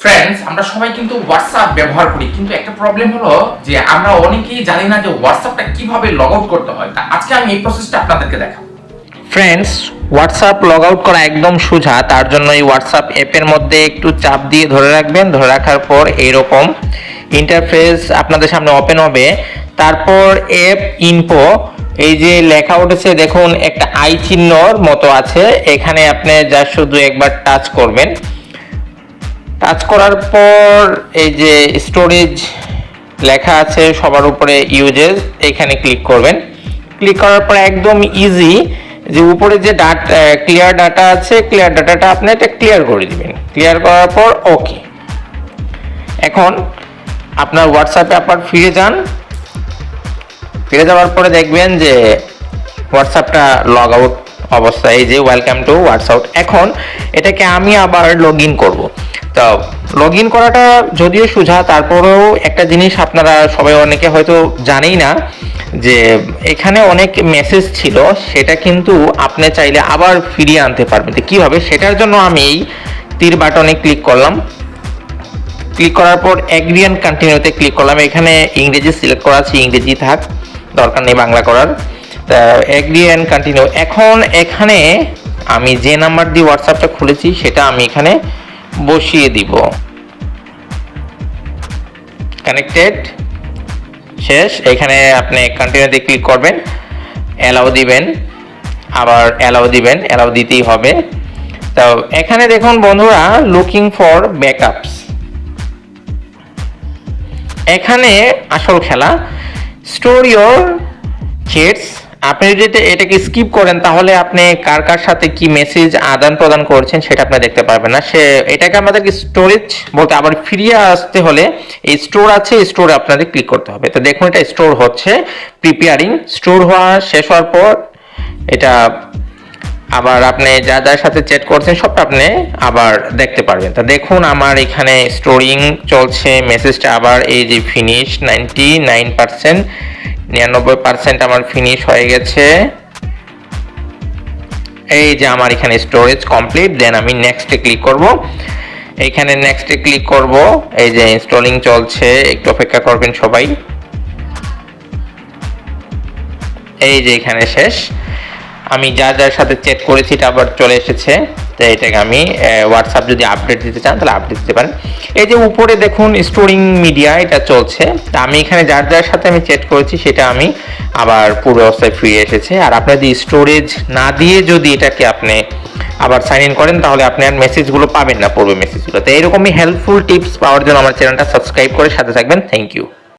Friends, আমরা সবাই কিন্তু হোয়াটসঅ্যাপ ব্যবহার করি, কিন্তু একটা প্রবলেম হলো যে আমরা অনেকেই জানি না যে হোয়াটসঅ্যাপটা কিভাবে লগ আউট করতে হয়। তা আজকে আমি এই প্রসেসটা আপনাদেরকে দেখাবো। ফ্রেন্ডস, হোয়াটসঅ্যাপ লগ আউট করা একদম সোজা। তার জন্য এই হোয়াটসঅ্যাপ অ্যাপের মধ্যে একটু চাপ দিয়ে ধরে রাখবেন। ধরে রাখার পর এইরকম ইন্টারফেস আপনাদের সামনে ওপেন হবে। তারপর অ্যাপ ইনফো এই যে লেখা উঠেছে দেখুন, একটা আই চিহ্নর মতো আছে, এখানে আপনি যা শুধু একবার টাচ করবেন। টাচ করার পর এই যে স্টোরেজ লেখা আছে সবার উপরে ইউজেস, এখানে ক্লিক করবেন। ক্লিক করার পর একদম ইজি, যে উপরে যে ডাটা ক্লিয়ার ডাটা আছে, ক্লিয়ার ডাটাটা আপনি এটা ক্লিয়ার করে দিবেন। ক্লিয়ার করার পর ওকে। এখন আপনার হোয়াটসঅ্যাপে আবার ফিরে যান। ফিরে যাওয়ার পরে দেখবেন যে হোয়াটসঅ্যাপটা লগ আউট অবস্থায়, এই যে ওয়েলকাম টু হোয়াটসঅ্যাপ। এখন এটাকে আমি আবার লগ ইন করবো। তো লগ ইন করাটা যদিও সোজা, তারপরেও একটা জিনিস আপনারা সবাই অনেকে হয়তো জানেই না যে এখানে অনেক মেসেজ ছিল, সেটা কিন্তু আপনি চাইলে আবার ফিরিয়ে আনতে পারবেন। তো কীভাবে, সেটার জন্য আমি এই তীর বাটনে ক্লিক করলাম। ক্লিক করার পর এগ্রি অ্যান্ড কন্টিনিউতে ক্লিক করলাম। এখানে ইংরেজি সিলেক্ট করা আছে, ইংরেজি থাক, দরকার নেই বাংলা করার। তা এগ্রি অ্যান্ড কন্টিনিউ। এখন এখানে আমি যে নাম্বার দিয়ে হোয়াটসঅ্যাপটা খুলেছি সেটা আমি এখানে বসিয়ে দিব। কানেক্টেড, শেষ। এখানে আপনি কন্টিনিউতে ক্লিক করবেন, অ্যালাউ দিবেন, আবার অ্যালাউ দিবেন, অ্যালাউ দিতেই হবে। তো এখানে দেখুন বন্ধুরা, লুকিং ফর ব্যাকআপস, এখানে আসল খেলা। Store your chats. আপনি যদি এটাকে স্কিপ করেন তাহলে আপনি কার কার সাথে কি মেসেজ আদান প্রদান করছেন সেটা আপনি দেখতে পারবেন না। এটাকে আমাদেরকে স্টোরেজ বলতে আবার ফিরিয়ে আসতে হলে এই স্টোর আছে, স্টোরে আপনাদের ক্লিক করতে হবে। তো দেখুন এটা স্টোর হচ্ছে, প্রিপেয়ারিং। স্টোর হওয়া শেষ হওয়ার পর এটা আবার আপনি যা যার সাথে চ্যাট করছেন সবটা আপনি আবার দেখতে পারবেন। তা দেখুন আমার এখানে স্টোরিং চলছে, মেসেজটা আবার এই যে ফিনিশ 99%, 99% আমার ফিনিশ হয়ে গেছে। এই যে আমার এখানে স্টোরেজ কমপ্লিট। দেন আমি নেক্সটে ক্লিক করব। এইখানে নেক্সটে ক্লিক করব। এই যে ইনস্টলিং চলছে, একটু অপেক্ষা করবেন সবাই। এই যে এখানে শেষ। আমি যার যার সাথে চ্যাট করেছি এটা আবার চলে এসেছে। তো এটাকে আমি হোয়াটসঅ্যাপ যদি আপডেট দিতে চান তাহলে আপডেট দিতে পারেন। এই যে উপরে দেখুন স্টোরিং মিডিয়া, এটা চলছে। তা আমি এখানে যার যার সাথে আমি চ্যাট করেছি সেটা আমি আবার পূর্ব অবস্থায় ফিরে এসেছে। আর আপনি যদি স্টোরেজ না দিয়ে যদি এটাকে আপনি আবার সাইন ইন করেন তাহলে আপনি আর মেসেজগুলো পাবেন না, পূর্বে মেসেজগুলো। তো এরকমই হেল্পফুল টিপস পাওয়ার জন্য আমার চ্যানেলটা সাবস্ক্রাইব করে সাথে থাকবেন। Thank you.